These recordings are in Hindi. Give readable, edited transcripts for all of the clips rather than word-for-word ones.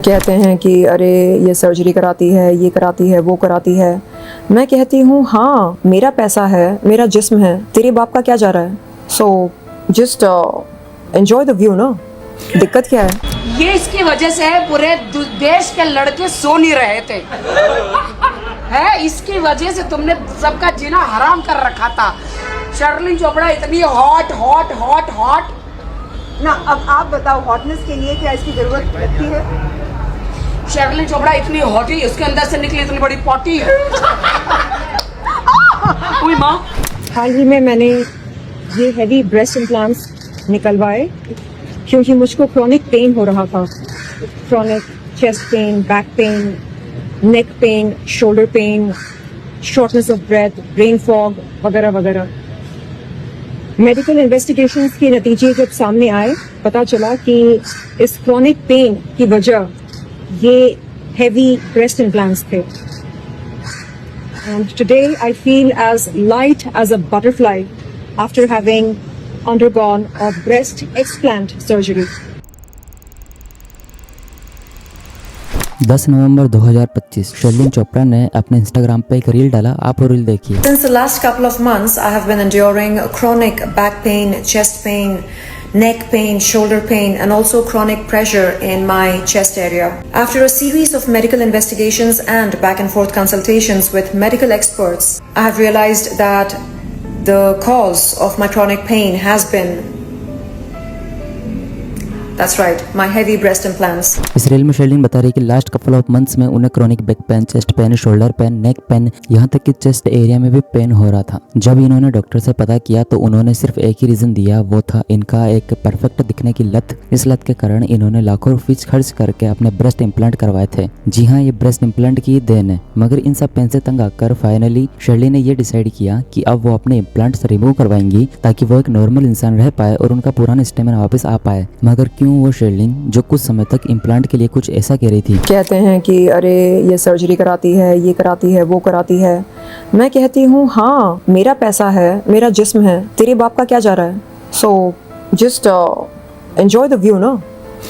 कहते हैं कि अरे ये सर्जरी कराती है, ये कराती है, वो कराती है। मैं कहती हूँ हाँ, मेरा पैसा है, मेरा जिस्म है, तेरे बाप का क्या जा रहा है। So just enjoy the view ना, दिक्कत क्या है। ये इसकी वजह से पूरे देश के लड़के सो नहीं रहे थे है, इसकी वजह से तुमने सबका जीना हराम कर रखा था। शर्लिन चोपड़ा इतनी हॉट हॉट हॉट हॉट ना। अब आप बताओ, हॉटनेस के लिए क्या इसकी जरूरत लगती है? शर्लिन चोपड़ा इतनी हॉटी, उसके अंदर से निकली इतनी बड़ी पॉटी है। उई माँ, हाल ही में मैंने ये हैवी ब्रेस्ट इम्प्लांट्स निकलवाए क्योंकि मुझको क्रॉनिक पेन हो रहा था। Chronic chest pain, back pain, neck pain, shoulder pain, shortness of breath, brain fog वगैरह वगैरह। मेडिकल इन्वेस्टिगेशंस के नतीजे जब सामने आए, पता चला कि इस क्रॉनिक पेन की वजह ये हेवी ब्रेस्ट इम्प्लांट्स थे। And today I feel as light as a butterfly after having undergone a breast explant surgery. 10 नवंबर 2025 शर्लिन चोपड़ा ने अपने इंस्टाग्राम पे एक रील डाला, आप वो रील देखिए। Since the last couple of months, I have been enduring chronic back pain, chest pain, neck pain, shoulder pain, and also chronic pressure in my chest area. After a series of medical investigations and back and forth consultations with medical experts, I have realized that the cause of my chronic pain has been, that's right, my heavy breast implants. इस रील में शर्लिन बता रही है कि लास्ट कपल ऑफ मंथ्स में उन्हें chronic back pain, chest pain, shoulder pen, neck pen, यहाँ तक कि चेस्ट एरिया में भी पेन हो रहा था। जब इन्होंने डॉक्टर से पता किया तो उन्होंने सिर्फ एक ही रीजन दिया, वो था इनका एक परफेक्ट दिखने की लत। इस लत के कारण इन्होंने लाखों रुपीज खर्च करके अपने ब्रेस्ट इम्प्लांट करवाए थे। जी हाँ, ये ब्रेस्ट इम्प्लांट की देन है। मगर इन सब पेन से तंग आकर फाइनली शर्लिन ने ये डिसाइड किया कि अब वो अपने इम्प्लांट्स रिमूव करवाएंगी ताकि वो एक नॉर्मल इंसान रह पाए और उनका पुराना स्टेमिना वापस आ पाए। मगर क्यों वो शर्लिन, जो कुछ समय तक इम्प्लांट के लिए कुछ ऐसा कह रही थी, कहते हैं कि अरे ये सर्जरी कराती है, ये कराती है, वो कराती है। मैं कहती हूँ हाँ, मेरा पैसा है, मेरा जिस्म है, तेरे बाप का क्या जा रहा है। So just enjoy the view ना,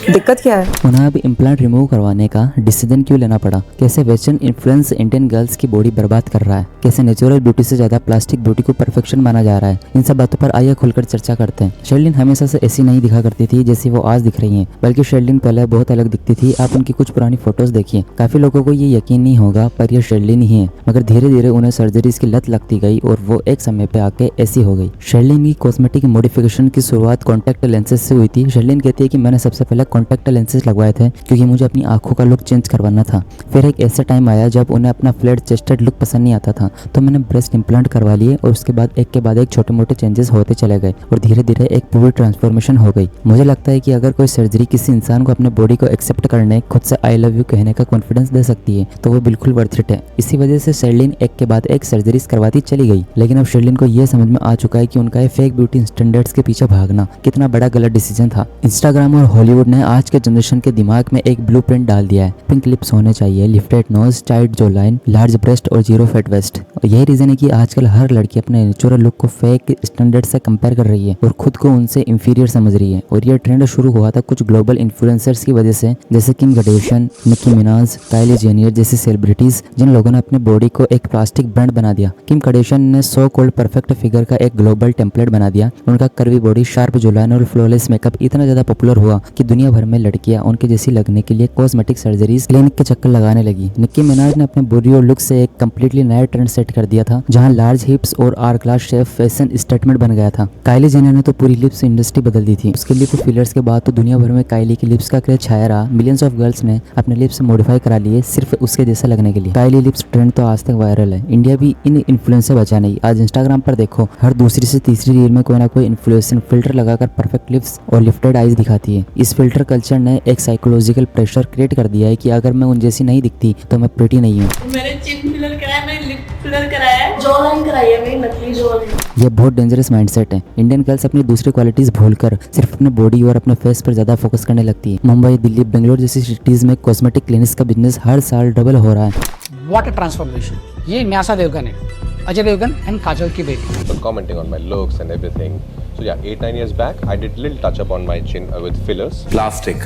दिक्कत क्या है। उन्हें अब इम्प्लांट रिमूव करवाने का डिसीजन क्यों लेना पड़ा? कैसे वेस्टर्न इन्फ्लुएंस इंडियन गर्ल्स की बॉडी बर्बाद कर रहा है? कैसे नेचुरल ब्यूटी से ज्यादा प्लास्टिक ब्यूटी को परफेक्शन माना जा रहा है? इन सब बातों पर आइए खुलकर चर्चा करते हैं। शर्लिन हमेशा से ऐसी नहीं दिखा करती थी जैसी वो आज दिख रही हैं, बल्कि शर्लिन पहले बहुत अलग दिखती थी। आप उनकी कुछ पुरानी फोटोज देखिए, काफी लोगों को ये यकीन नहीं होगा पर यह शर्लिन ही है। मगर धीरे धीरे उन्हें सर्जरीज की लत लगती गई और वो एक समय पे आके ऐसी हो गई। शर्लिन की कॉस्मेटिक मॉडिफिकेशन की शुरुआत कॉन्टैक्ट लेंसेज से हुई थी। शर्लिन कहती है कि मैंने सबसे पहले कॉन्टैक्ट लेंसेज लगवाए थे क्योंकि मुझे अपनी आंखों का लुक चेंज करवाना था। फिर एक ऐसा टाइम आया जब उन्हें अपना फ्लैट चेस्टेड लुक पसंद नहीं आता था, तो मैंने ब्रेस्ट इम्प्लांट करवा लिए और उसके बाद एक के बाद एक छोटे मोटे चेंजेस होते चले गए और धीरे धीरे एक पूरी ट्रांसफॉर्मेशन हो गई। मुझे लगता है कि अगर कोई सर्जरी किसी इंसान को अपने बॉडी को एक्सेप्ट करने, खुद से आई लव यू कहने का कॉन्फिडेंस दे सकती है तो वो बिल्कुल वर्थ इट है। इसी वजह से शर्लिन एक के बाद एक सर्जरीज करवाती चली गई। लेकिन अब शर्लिन को यह समझ में आ चुका है कि उनका ये फेक ब्यूटी स्टैंडर्ड्स के पीछे भागना कितना बड़ा गलत डिसीजन था। इंस्टाग्राम और हॉलीवुड ने आज के जनरेशन के दिमाग में एक ब्लूप्रिंट डाल दिया है। पिंक लिप्स होने चाहिए, लिफ्टेड नोज, टाइट जो लाइन, लार्ज ब्रेस्ट और जीरो फैट वेस्ट। और यही रीजन है कि आजकल हर लड़की अपने नेचुरल लुक को फेक स्टैंडर्ड से कंपेयर कर रही है और खुद को उनसे इंफीरियर समझ रही है। और यह ट्रेंड शुरू हुआ था कुछ ग्लोबल इन्फ्लुएंसर्स की वजह से, जैसे किम कार्दाशियन, निकी मिनाज, काइली जेनियर जैसी सेलिब्रिटीज, जिन लोगों ने अपने बॉडी को एक प्लास्टिक ब्रांड बना दिया। किम कार्दाशियन ने सो कॉल्ड परफेक्ट फिगर का एक ग्लोबल टेम्पलेट बना दिया। उनका कर्वी बॉडी, शार्प जुलाइन और फ्लॉलेस मेकअप इतना ज्यादा पॉपुलर हुआ कि दुनिया भर में लड़कियां उनके जैसी लगने के लिए कॉस्मेटिक सर्जरीज, क्लिनिक के चक्कर लगाने लगी। निकी मिनाज ने अपने बॉडी और लुक से एक कंप्लीटली नया ट्रेंड सेट कर दिया था, जहां लार्ज हिप्स और hourglass shape fashion statement बन गया था। काइली जेनर ने तो पूरी लिप्स इंडस्ट्री बदल दी थी। उसके लिप फिलर्स के बाद तो दुनिया भर में काइली की लिप्स का क्रेज छाया रहा। मिलियंस ऑफ गर्ल्स ने अपने लिप्स मॉडिफाई करा लिए सिर्फ उसके जैसा लगने के लिए। काइली लिप्स ट्रेंड तो आज तक वायरल है। इंडिया भी इन इन्फ्लुएंस से बचा नहीं। आज इंस्टाग्राम पर देखो, हर दूसरी से तीसरी रील में कोई ना कोई इन्फ्लुएंसर फिल्टर लगाकर परफेक्ट लिप्स और लिफ्टेड आईज दिखाती है। इस फिल्टर कल्चर ने एक साइकोलॉजिकल प्रेशर क्रिएट कर दिया है कि अगर मैं उन जैसी नहीं दिखती तो मैं प्रिटी नहीं हूँ। मैंने चिन फिलर कराया, मैंने लिप फिलर कराया है, जॉ लाइन कराई है, मेरी नकली जॉ लाइन। यह बहुत डेंजरस माइंडसेट है। इंडियन गर्ल्स अपनी दूसरी क्वालिटीज भूलकर सिर्फ अपने बॉडी और अपने फेस पर ज्यादा फोकस करने लगती है। मुंबई, दिल्ली, बेंगलोर जैसी सिटीज में कॉस्मेटिक क्लिनिक्स का बिजनेस हर साल डबल हो रहा है। What a transformation. ये न्यासा देवगन है, अजय देवगन एंड काजोल की बेटी। commenting on my looks and everything. So yeah, 8-9 years back, I did little touch up on my chin with fillers. Plastic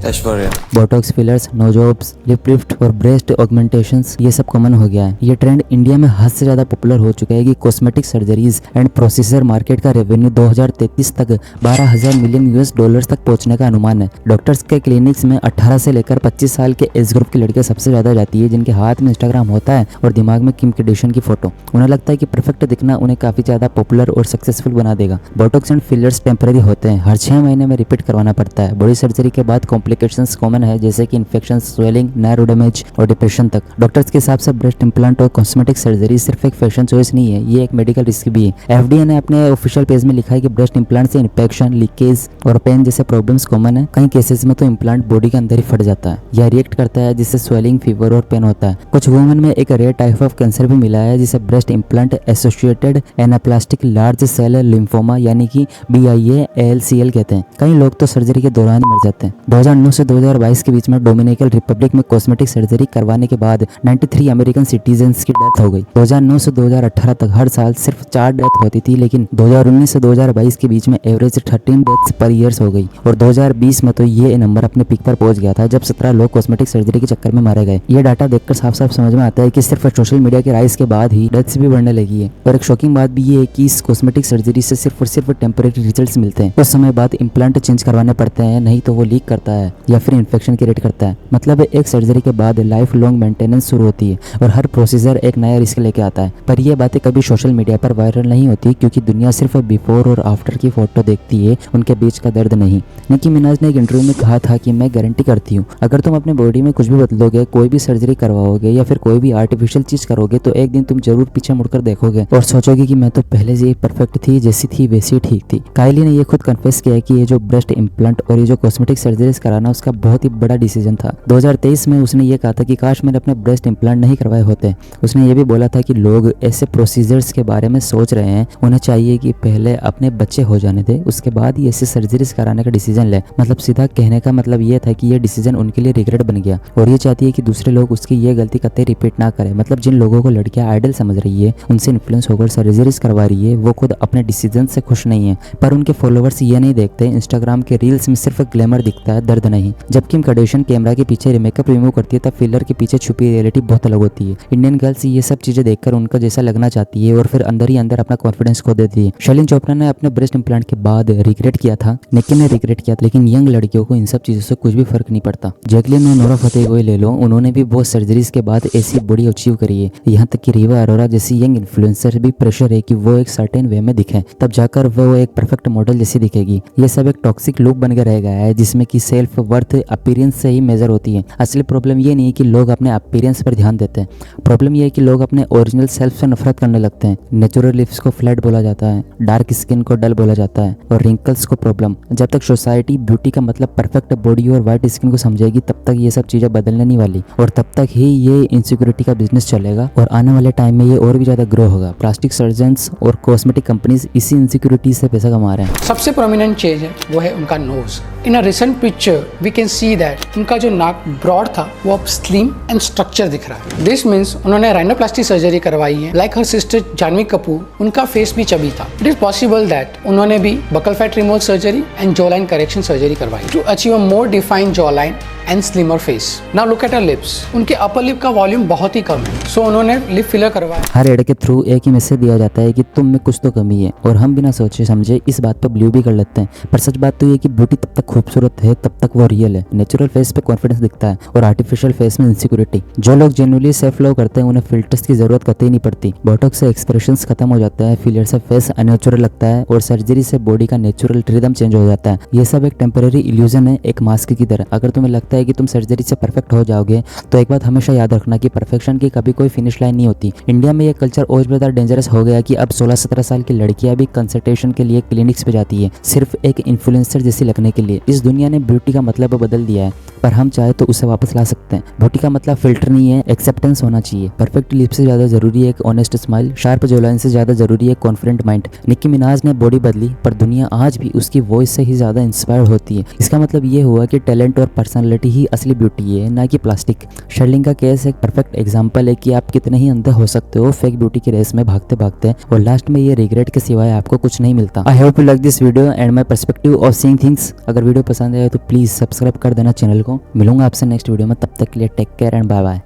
Aishwarya botox, fillers, nose jobs, lip lift और ब्रेस्ट ऑगमेंटेशंस ये सब कॉमन हो गया है। ये ट्रेंड इंडिया में हद से ज्यादा पॉपुलर हो चुका है कि cosmetic surgeries and procedure market का रेवेन्यू 2033 तक 12,000 मिलियन यूएस डॉलर्स तक पहुंचने का अनुमान है। डॉक्टर्स के क्लिनिक्स में 18 से लेकर 25 साल के एज ग्रुप की लड़कियां सबसे ज्यादा जाती है, जिनके हाथ में इंस्टाग्राम होता है और दिमाग में किम कार्दाशियन की फोटो। उन्हें लगता है कि परफेक्ट दिखना उन्हें काफी ज्यादा पॉपुलर और सक्सेसफुल बना देगा। बोटॉक्स एंड फिलर्स टेम्पररी होते हैं, हर 6 महीने में रिपीट करवाना पड़ता है। बॉडी सर्जरी के बाद कॉम्प्लिकेशंस कॉमन है, जैसे कि इन्फेक्शन, स्वेलिंग, नर्व डैमेज और डिप्रेशन तक। डॉक्टर्स के हिसाब से ब्रेस्ट इंप्लांट और कॉस्मेटिक सर्जरी सिर्फ एक फैशन चॉइस नहीं है, ये एक मेडिकल रिस्क भी है। एफडीए ने अपने ऑफिशियल पेज में लिखा है कि ब्रेस्ट इंप्लांट से इन्फेक्शन, लीकेज और पेन जैसे प्रॉब्लम्स कॉमन है। कई केसेस में तो इंप्लांट बॉडी के अंदर ही फट जाता है या रिएक्ट करता है, जिससे स्वेलिंग, फीवर और पेन होता है। कुछ वुमेन में एक रेयर टाइप ऑफ कैंसर भी मिला है, जिसे breast implant associated anaplastic large cell lymphoma यानी कि BIA-ALCL कहते हैं। कई लोग तो सर्जरी के दौरान ही मर जाते हैं। 2009 से 2022 के बीच में डोमिनिकन रिपब्लिक में कॉस्मेटिक सर्जरी करवाने के बाद 93 अमेरिकन सिटीजन्स की डेथ हो गई। 2009 से 2018 तक हर साल सिर्फ 4 डेथ होती थी, लेकिन 2019 से 2022 के बीच में एवरेज 13 डेथ्स पर ईयर्स हो गई और 2020 में तो ये नंबर अपने पीक पर पहुंच गया था, जब 17 लोग कॉस्मेटिक सर्जरी के चक्कर में मारे गए। ये डाटा देखकर साफ साफ समझ में आता है कि सिर्फ सोशल मीडिया के राइज के बाद ही डेथ्स भी बढ़ने लगी है। और एक शॉकिंग बात भी ये है कि इस कॉस्मेटिक सर्जरी से सिर्फ और सिर्फ टेम्परेरी रिजल्ट्स मिलते हैं। कुछ समय बाद इंप्लांट चेंज करवाने पड़ते हैं, नहीं तो वो लीक करता है या फिर इन्फेक्शन क्रिएट करता है। मतलब एक सर्जरी के बाद लाइफ लॉन्ग मेंटेनेंस शुरू होती है और हर प्रोसीजर एक नया रिस्क लेके आता है। पर ये बातें कभी सोशल मीडिया पर वायरल नहीं होती, क्योंकि दुनिया सिर्फ बिफोर और आफ्टर की फोटो देखती है, उनके बीच का दर्द नहीं। निकी मिनाज ने एक इंटरव्यू में कहा था कि मैं गारंटी करती हूँ, अगर तुम अपने बॉडी में कुछ भी बदलोगे, कोई भी सर्जरी करवाओगे या फिर कोई भी आर्टिफिशियल चीज करोगे, तो एक दिन तुम जरूर पीछे मुड़कर देखोगे और सोचोगे कि मैं तो पहले से ही परफेक्ट थी, जैसी थी वैसी ठीक थी। काइली ने ये खुद कन्फेस किया है कि ये जो ब्रेस्ट इंप्लांट और ये जो कॉस्मेटिक सर्जरीज कराना उसका बहुत ही बड़ा डिसीजन था। 2023 में उसने ये कहा था कि काश मैंने अपने ब्रेस्ट इंप्लांट नहीं करवाए होते। उसने ये भी बोला था कि लोग ऐसे प्रोसीजर्स के बारे में सोच रहे हैं, उन्हें चाहिए कि पहले अपने बच्चे हो जाने दे, उसके बाद ही ऐसे सर्जरीज कराने का डिसीजन ले। मतलब सीधा कहने का मतलब ये था कि ये डिसीजन उनके लिए रिग्रेट बन गया और ये चाहती है कि दूसरे लोग उसकी ये गलती कतई रिपीट ना करें। मतलब जिन लोगों को लड़कियां आइडल समझ रही है, उनसे इन्फ्लुएंस होकर सर्जरीज करवा रही है, वो खुद अपने डिसीजन से खुश नहीं है। पर उनके फॉलोवर्स ये नहीं देखते, इंस्टाग्राम के रील्स में सिर्फ ग्लैमर दिखता है, दर्द नहीं। जब किम कार्दाशियन कैमरा के पीछे मेकअप रिमूव करती है, तब फिलर के पीछे छुपी रियलिटी बहुत अलग होती है। इंडियन गर्ल्स ये सब चीजें देखकर उनका जैसा लगना चाहती है और फिर अंदर ही अंदर अपना कॉन्फिडेंस खो देती है। शैलिन चोपड़ा ने अपने ब्रेस्ट इंप्लांट के बाद रिग्रेट किया था, निकी ने रिग्रेट किया था, लेकिन यंग लड़कियों को इन सब चीजों से कुछ भी फर्क नहीं पड़ता। जैकलिन और नोरा फतेही को ले लो, उन्होंने भी बहुत सर्जरीज के बाद ऐसी बॉडी अचीव करी है। यहाँ तक कि रीवा अरोरा जैसी यंग इन्फ्लुएंसर भी प्रेशर है कि वो एक सर्टेन वे में दिखे, तब जाकर वो एक परफेक्ट मॉडल जैसी दिखेगी। ये सब एक टॉक्सिक लूप बन के रह गया है, जिसमें कि सेल्फ वर्थ अपीयरेंस से ही मेजर होती है। असली प्रॉब्लम ये नहीं है कि लोग अपने अपीयरेंस पर ध्यान देते हैं, प्रॉब्लम ये है कि लोग अपने ओरिजिनल सेल्फ से नफरत करने लगते हैं। नेचुरल लिप्स को फ्लैट बोला जाता है, डार्क स्किन को डल बोला जाता है और रिंकल्स को प्रॉब्लम। जब तक सोसाइटी ब्यूटी का मतलब परफेक्ट बॉडी और वाइट स्किन को समझेगी, तब तक ये सब चीजें बदलने नहीं वाली और तब तक ही ये इनसिक्योरिटी का बिजनेस चलेगा और आने वाले टाइम में ये और भी ज्यादा ग्रो होगा। प्लास्टिक सर्जन्स और कॉस्मेटिक कंपनीज इसी इनसिक्योरिटी से पैसा कमा रहे हैं। सबसे प्रोमिनेंट चीज है वो है उनका nose. In a recent picture we can see that उनका जो नाक ब्रॉड था वो अब स्लिम एंड स्ट्रक्चर दिख रहा है। दिस मीन्स उन्होंने राइनोप्लास्टी सर्जरी करवाई है। Like her sister Janhvi Kapoor, उनका फेस भी चबी था। इट इज पॉसिबल दैट उन्होंने भी buccal fat removal surgery and jaw line correction surgery करवाई to achieve a more defined jaw line and slimmer face. Now look at her lips. उनके अपर लिप का वॉल्यूम बहुत ही कम है, सो उन्होंने लिप फिलर करवाया। हर एड के थ्रू एक ही मैसेज दिया जाता है कि तुम में कुछ तो कमी है और हम बिना सोचे समझे इस बात पर बिलीव भी कर लेते हैं। पर सच बात तो ये कि ब्यूटी तब तक खूबसूरत है तब तक वो रियल है। नेचुरल फेस पे कॉन्फिडेंस दिखता है और आर्टिफिशियल फेस में इनसिक्योरिटी। जो लोग जेन्युइनली सेल्फ लव करते हैं, उन्हें फिल्टर्स की जरूरत कतई नहीं पड़ती। बोटॉक्स से एक्सप्रेशंस खत्म हो जाता है, फिलर से फेस अननेचुरल लगता है और सर्जरी से बॉडी का नेचुरल रिदम चेंज हो जाता है। ये सब एक टेम्पररी इल्यूजन है, एक मास्क की तरह। अगर तुम्हें लगता है कि तुम सर्जरी से परफेक्ट हो जाओगे, तो एक बात हमेशा याद रखना कि परफेक्शन की कभी कोई फिनिश लाइन नहीं होती। इंडिया में ये कल्चर और ज्यादा डेंजरस हो गया कि अब 16-17 साल की लड़कियां भी कंसल्टेशन के लिए क्लिनिक्स पे जाती है, सिर्फ एक इन्फ्लुएंसर जैसी लगने के लिए। इस दुनिया ने ब्यूटी का मतलब बदल दिया है, पर हम चाहे तो उसे वापस ला सकते हैं। ब्यूटी का मतलब फिल्टर नहीं है, एक्सेप्टेंस होना चाहिए। परफेक्ट लिप से ज्यादा जरूरी है एक ऑनेस्ट स्माइल, शार्प जॉलाइन से ज्यादा जरूरी है कॉन्फिडेंट माइंड। निकी मिनाज ने बॉडी बदली, पर दुनिया आज भी उसकी वॉइस से ही ज्यादा इंस्पायर्ड होती है। इसका मतलब ये हुआ कि टैलेंट और पर्सनालिटी नेचुरलिटी ही असली ब्यूटी है, ना कि प्लास्टिक। शर्लिंग का केस एक परफेक्ट एग्जांपल है कि आप कितने ही अंधे हो सकते हो फेक ब्यूटी की रेस में भागते भागते, और लास्ट में ये रिग्रेट के सिवाय आपको कुछ नहीं मिलता। I hope you like this video and my perspective of seeing things. अगर वीडियो पसंद आए तो प्लीज सब्सक्राइब कर देना चैनल को। मिलूंगा आपसे नेक्स्ट वीडियो में, तब तक के लिए take care and bye bye.